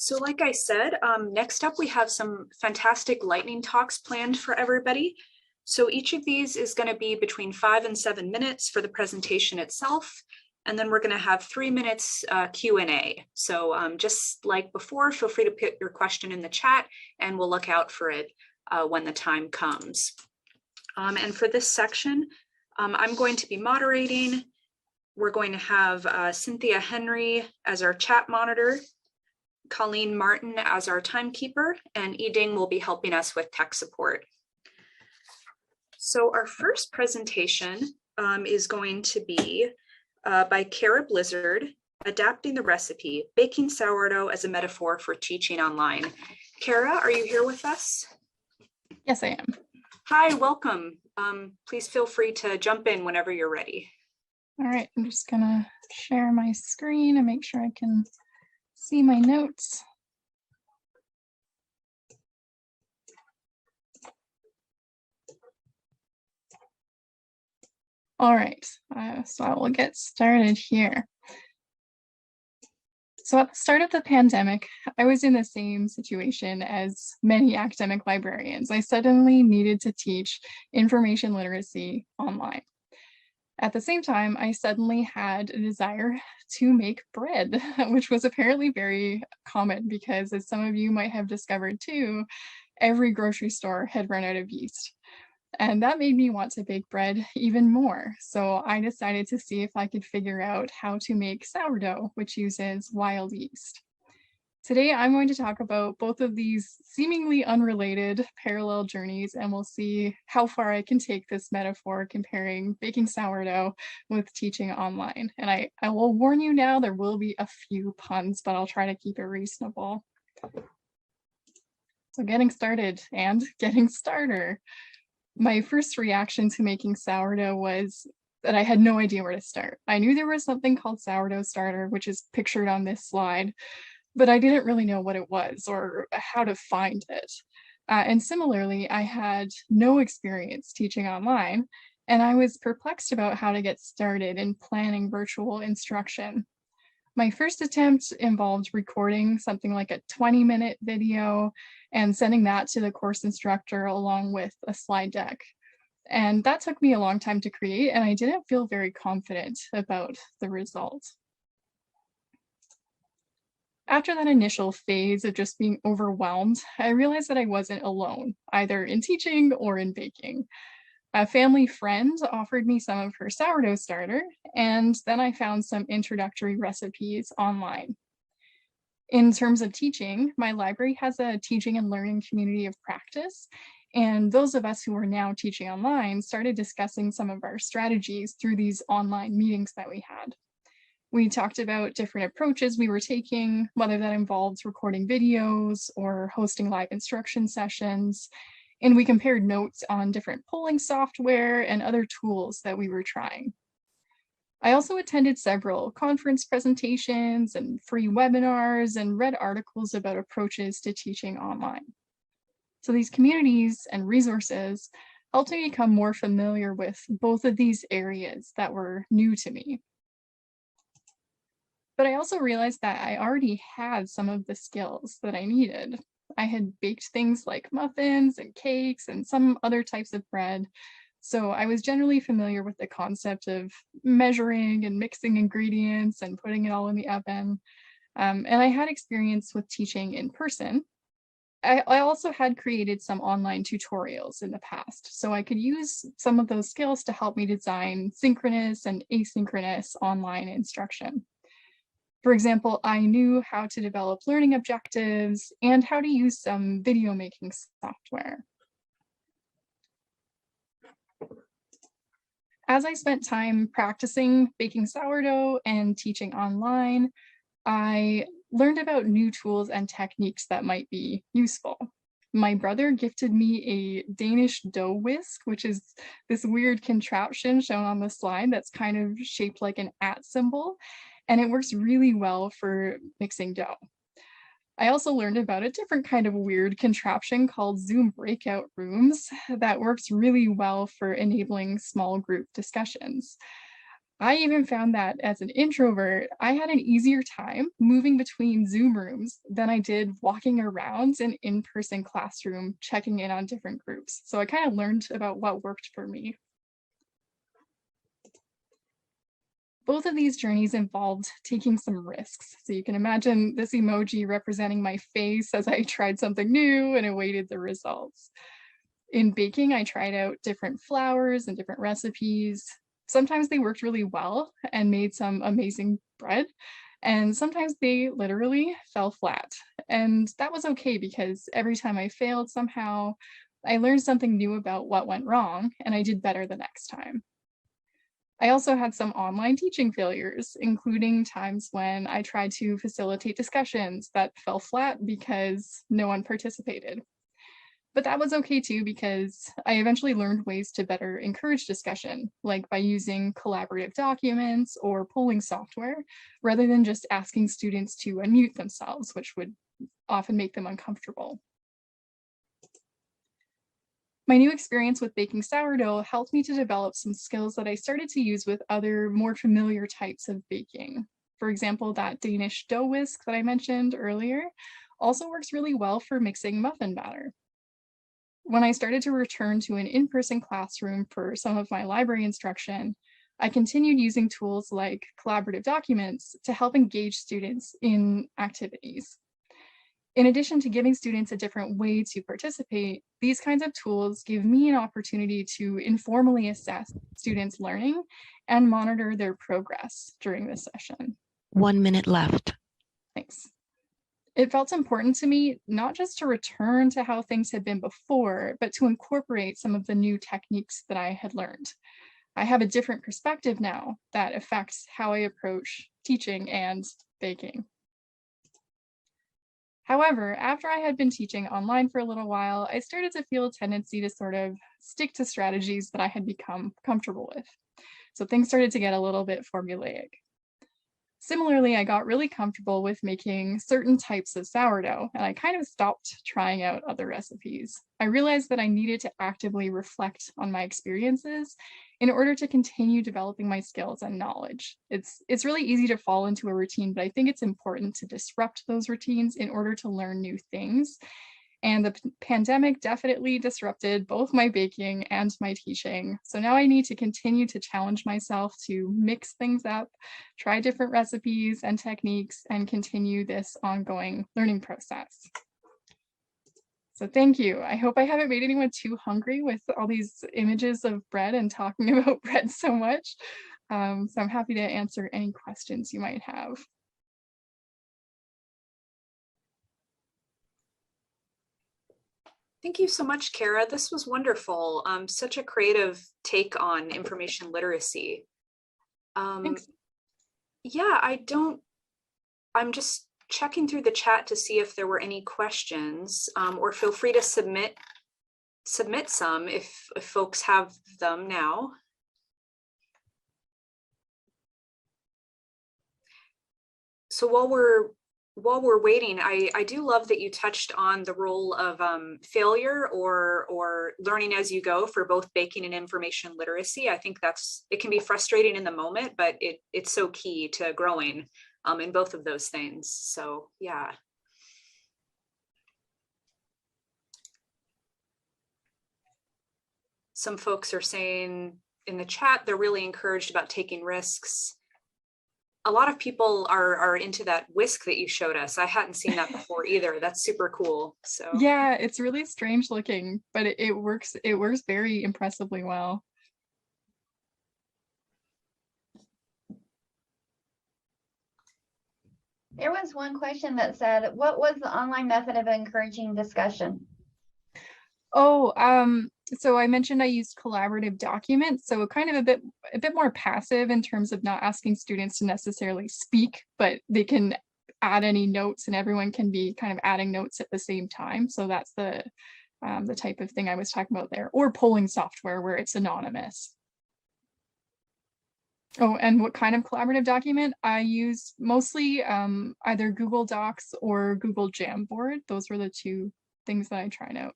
So like I said, next up we have some fantastic lightning talks planned for everybody. So each of these is going to be between 5 and 7 minutes for the presentation itself. And then we're going to have 3 minutes Q&A. So just like before, feel free to put your question in the chat and we'll look out for it when the time comes. And for this section, I'm going to be moderating. We're going to have Cynthia Henry as our chat monitor, Colleen Martin as our timekeeper, and Yiding will be helping us with tech support. So our first presentation is going to be by Kara Blizzard, Adapting the Recipe, Baking Sourdough as a Metaphor for Teaching Online. Kara, are you here with us? Yes, I am. Hi, welcome. Please feel free to jump in whenever you're ready. All right, I'm just gonna share my screen and make sure I can see my notes. All right, so I will get started here. So at the start of the pandemic, I was in the same situation as many academic librarians. I suddenly needed to teach information literacy online. At the same time, I suddenly had a desire to make bread, which was apparently very common because, as some of you might have discovered too, every grocery store had run out of yeast. And that made me want to bake bread even more. So I decided to see if I could figure out how to make sourdough, which uses wild yeast. Today, I'm going to talk about both of these seemingly unrelated parallel journeys, and we'll see how far I can take this metaphor comparing baking sourdough with teaching online. And I will warn you now, there will be a few puns, but I'll try to keep it reasonable. So getting started and getting starter. My first reaction to making sourdough was that I had no idea where to start. I knew there was something called sourdough starter, which is pictured on this slide, but I didn't really know what it was or how to find it. And similarly, I had no experience teaching online, and I was perplexed about how to get started in planning virtual instruction. My first attempt involved recording something like a 20-minute video and sending that to the course instructor along with a slide deck. And that took me a long time to create, and I didn't feel very confident about the result. After that initial phase of just being overwhelmed, I realized that I wasn't alone, either in teaching or in baking. A family friend offered me some of her sourdough starter, and then I found some introductory recipes online. In terms of teaching, my library has a teaching and learning community of practice, and those of us who are now teaching online started discussing some of our strategies through these online meetings that we had. We talked about different approaches we were taking, whether that involved recording videos or hosting live instruction sessions, and we compared notes on different polling software and other tools that we were trying. I also attended several conference presentations and free webinars and read articles about approaches to teaching online. So these communities and resources helped me become more familiar with both of these areas that were new to me. But I also realized that I already had some of the skills that I needed. I had baked things like muffins and cakes and some other types of bread. So I was generally familiar with the concept of measuring and mixing ingredients and putting it all in the oven. And I had experience with teaching in person. I also had created some online tutorials in the past, so I could use some of those skills to help me design synchronous and asynchronous online instruction. For example, I knew how to develop learning objectives and how to use some video making software. As I spent time practicing baking sourdough and teaching online, I learned about new tools and techniques that might be useful. My brother gifted me a Danish dough whisk, which is this weird contraption shown on the slide that's kind of shaped like an @ symbol, and it works really well for mixing dough. I also learned about a different kind of weird contraption called Zoom breakout rooms that works really well for enabling small group discussions. I even found that as an introvert, I had an easier time moving between Zoom rooms than I did walking around an in-person classroom, checking in on different groups. So I kind of learned about what worked for me. Both of these journeys involved taking some risks. So you can imagine this emoji representing my face as I tried something new and awaited the results. In baking, I tried out different flours and different recipes. Sometimes they worked really well and made some amazing bread, and sometimes they literally fell flat. And that was okay because every time I failed somehow, I learned something new about what went wrong, and I did better the next time. I also had some online teaching failures, including times when I tried to facilitate discussions that fell flat because no one participated. But that was okay too, because I eventually learned ways to better encourage discussion, like by using collaborative documents or polling software, rather than just asking students to unmute themselves, which would often make them uncomfortable. My new experience with baking sourdough helped me to develop some skills that I started to use with other more familiar types of baking. For example, that Danish dough whisk that I mentioned earlier also works really well for mixing muffin batter. When I started to return to an in-person classroom for some of my library instruction, I continued using tools like collaborative documents to help engage students in activities. In addition to giving students a different way to participate, these kinds of tools give me an opportunity to informally assess students' learning and monitor their progress during this session. 1 minute left. Thanks. It felt important to me not just to return to how things had been before, but to incorporate some of the new techniques that I had learned. I have a different perspective now that affects how I approach teaching and baking. However, after I had been teaching online for a little while, I started to feel a tendency to sort of stick to strategies that I had become comfortable with. So things started to get a little bit formulaic. Similarly, I got really comfortable with making certain types of sourdough, and I kind of stopped trying out other recipes. I realized that I needed to actively reflect on my experiences in order to continue developing my skills and knowledge. It's really easy to fall into a routine, but I think it's important to disrupt those routines in order to learn new things. And the pandemic definitely disrupted both my baking and my teaching. So now I need to continue to challenge myself to mix things up, try different recipes and techniques, and continue this ongoing learning process. So thank you. I hope I haven't made anyone too hungry with all these images of bread and talking about bread so much. So I'm happy to answer any questions you might have. Thank you so much, Kara. This was wonderful. Such a creative take on information literacy. Thanks. Yeah, I'm just checking through the chat to see if there were any questions, or feel free to submit some if folks have them now. So while we're waiting, I do love that you touched on the role of failure or learning as you go for both baking and information literacy. I think it can be frustrating in the moment, but it's so key to growing in both of those things. So yeah. Some folks are saying in the chat they're really encouraged about taking risks. A lot of people are into that whisk that you showed us. I hadn't seen that before either. That's super cool. So yeah, it's really strange looking, but it works very impressively well. There was one question that said, what was the online method of encouraging discussion? Oh, so I mentioned I used collaborative documents, so kind of a bit more passive in terms of not asking students to necessarily speak, but they can add any notes and everyone can be kind of adding notes at the same time. So that's the type of thing I was talking about there, or polling software where it's anonymous. Oh, and what kind of collaborative document? I used mostly either Google Docs or Google Jamboard. Those were the two things that I tried out.